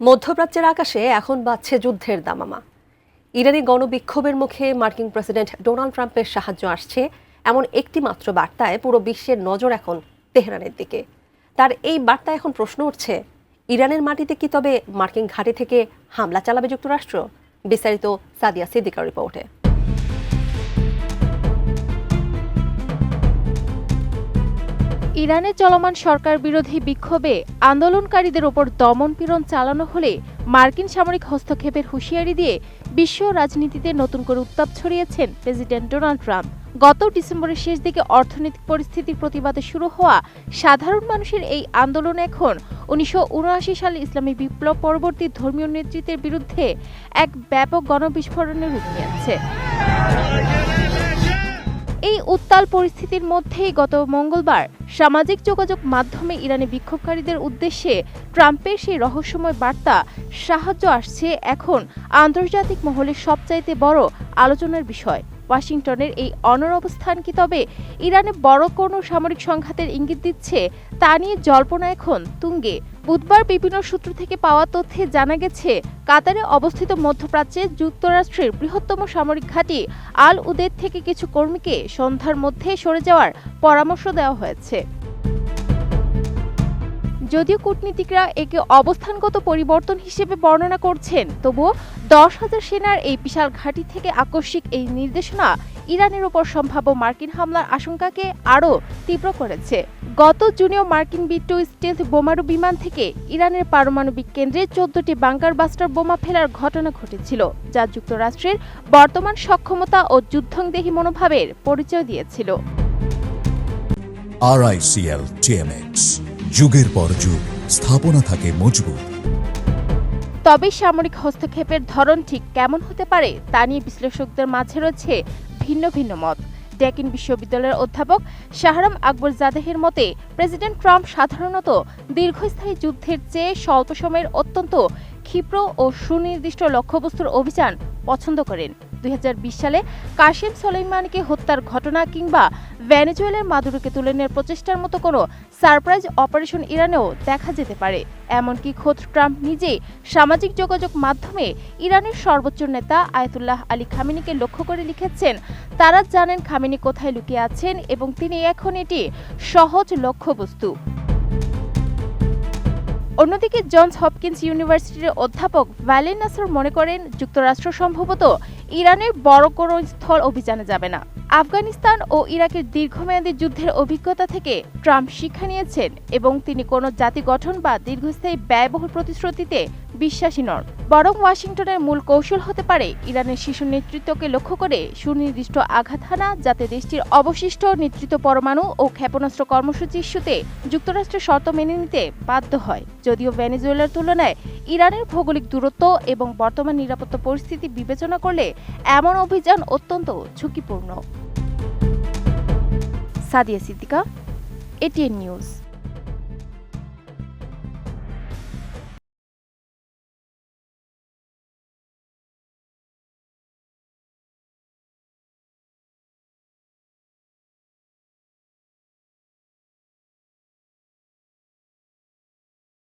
মধ্যপ্রাচ্যের আকাশে এখন বাজছে যুদ্ধের দামামা। ইরানি গণবিক্ষোভের মুখে মার্কিন প্রেসিডেন্ট ডোনাল্ড ট্রাম্পের সাহায্য আসছে এমন একটি মাত্র বার্তায় পুরো বিশ্বের নজর এখন তেহরানের দিকে। তার এই বার্তায় এখন প্রশ্ন উঠছে, ইরানের মাটিতে কি তবে মার্কিন ঘাঁটি থেকে হামলা চালাবে যুক্তরাষ্ট্র? বিস্তারিত সাদিয়া সিদ্দিকার রিপোর্টে। ইরানে চলমান সরকার বিরোধী বিক্ষোভে আন্দোলনকারীদের ওপর দমনপীড়ন চালানো হলে মার্কিন সামরিক হস্তক্ষেপের হুঁশিয়ারি দিয়ে বিশ্ব রাজনীতিতে নতুন করে উত্তাপ ছড়িয়েছেন প্রেসিডেন্ট ডোনাল্ড ট্রাম্প। গত ডিসেম্বরের শেষ দিকে অর্থনৈতিক পরিস্থিতির প্রতিবাদে শুরু হওয়া সাধারণ মানুষের এই আন্দোলন এখন 1979 সালে ইসলামী বিপ্লব পরবর্তী ধর্মীয় নেতৃত্বের বিরুদ্ধে এক ব্যাপক গণবিস্ফোরণের রূপ নিয়েছে। এই উত্তাল পরিস্থিতির মধ্যেই গত মঙ্গলবার সামাজিক যোগাযোগ মাধ্যমে ইরানি বিক্ষোভকারীদের উদ্দেশ্যে ট্রাম্পের সেই রহস্যময় বার্তা সাহায্য আসছে এখন আন্তর্জাতিক মহলে সবচাইতে বড় আলোচনার বিষয়। ওয়াশিংটনের এই অনড় অবস্থান কি তবে ইরানে বড় কোনো সামরিক সংঘাতের ইঙ্গিত দিচ্ছে, তা নিয়ে জল্পনা এখন তুঙ্গে। বুধবার বিভিন্ন সূত্র থেকে পাওয়া তথ্যে জানা গেছে, কাতারে অবস্থিত মধ্যপ্রাচ্যে যুক্তরাষ্ট্রের বৃহত্তম সামরিক ঘাঁটি আল উদেদ থেকে কিছু কর্মীকে সন্ধ্যার মধ্যে সরে যাওয়ার পরামর্শ দেওয়া হয়েছে। যদিও কূটনীতিকরা একে অবস্থানগত পরিবর্তন হিসেবে বর্ণনা করছেন, তবুও 10,000 সেনার এই বিশাল ঘাঁটি থেকে আকস্মিক এই নির্দেশনা ইরানের ওপর সম্ভাব্য মার্কিন হামলার আশঙ্কাকে আরও তীব্র করেছে। গত জুনেও মার্কিন B-2 স্টেলথ বোমারু বিমান থেকে ইরানের পারমাণবিক কেন্দ্রে 14টি বাংকার বাস্টার বোমা ফেলার ঘটনা ঘটেছিল, যা যুক্তরাষ্ট্রের বর্তমান সক্ষমতা ও যুদ্ধংদেহী মনোভাবের পরিচয় দিয়েছিল। RICL TMX, যুগের পর যুগ স্থাপনা থাকে মজবুত। তবে সামরিক হস্তক্ষেপের ধরন ঠিক কেমন হতে পারে তা নিয়ে বিশ্লেষকদের মাঝে রয়েছে ভিন্ন ভিন্ন মত। ডেকিন বিশ্ববিদ্যালয়ের অধ্যাপক শাহরাম আকবর জাদেহের মতে, প্রেসিডেন্ট ট্রাম্প সাধারণত দীর্ঘস্থায়ী যুদ্ধের চেয়ে স্বল্প সময়ের অত্যন্ত ক্ষিপ্র ও সুনির্দিষ্ট লক্ষ্যবস্তুর অভিযান পছন্দ করেন। 2020 সালে কাসেম সোলাইমানিকে হত্যার ঘটনা কিংবা ভেনেজুয়েলার মাদুরোকে তুলে নেওয়ার প্রচেষ্টার মতো কোনো সারপ্রাইজ অপারেশন ইরানেও দেখা যেতে পারে। এমনকি খোদ ট্রাম্প নিজেই সামাজিক যোগাযোগ মাধ্যমে ইরানের সর্বোচ্চ নেতা আয়াতুল্লাহ আলী খামেনিকে লক্ষ্য করে লিখেছেন, তারা জানেন খামেনি কোথায় লুকিয়ে আছেন এবং তিনি এখন এটি সহজ লক্ষ্যবস্তু। অন্যদিকে জনস হপকিন্স ইউনিভার্সিটির অধ্যাপক ভ্যালেন নাসর মনে করেন, যুক্তরাষ্ট্র সম্ভবত ইরানের বড় কোনো স্থল অভিযানে যাবে না। আফগানিস্তান ও ইরাকের দীর্ঘমেয়াদী যুদ্ধের অভিজ্ঞতা থেকে ট্রাম্প শিক্ষা নিয়েছেন এবং তিনি কোনো জাতি গঠন বা দীর্ঘস্থায়ী ব্যয়বহুল প্রতিশ্রুতিতে বিশ্বাসী নন। বরং ওয়াশিংটনের মূল কৌশল হতে পারে ইরানের শীর্ষ নেতৃত্বকে লক্ষ্য করে সুনির্দিষ্ট আঘাত হানা, যাতে দেশটির অবশিষ্ট নেতৃত্ব পরমাণু ও ক্ষেপণাস্ত্র কর্মসূচি ইস্যুতে যুক্তরাষ্ট্রের শর্ত মেনে নিতে বাধ্য হয়। যদিও ভেনেজুয়েলার তুলনায় ইরানের ভৌগোলিক দূরত্ব এবং বর্তমান নিরাপত্তা পরিস্থিতি বিবেচনা করলে এমন অভিযান অত্যন্ত ঝুঁকিপূর্ণ। Sadia Siddika, ATN news.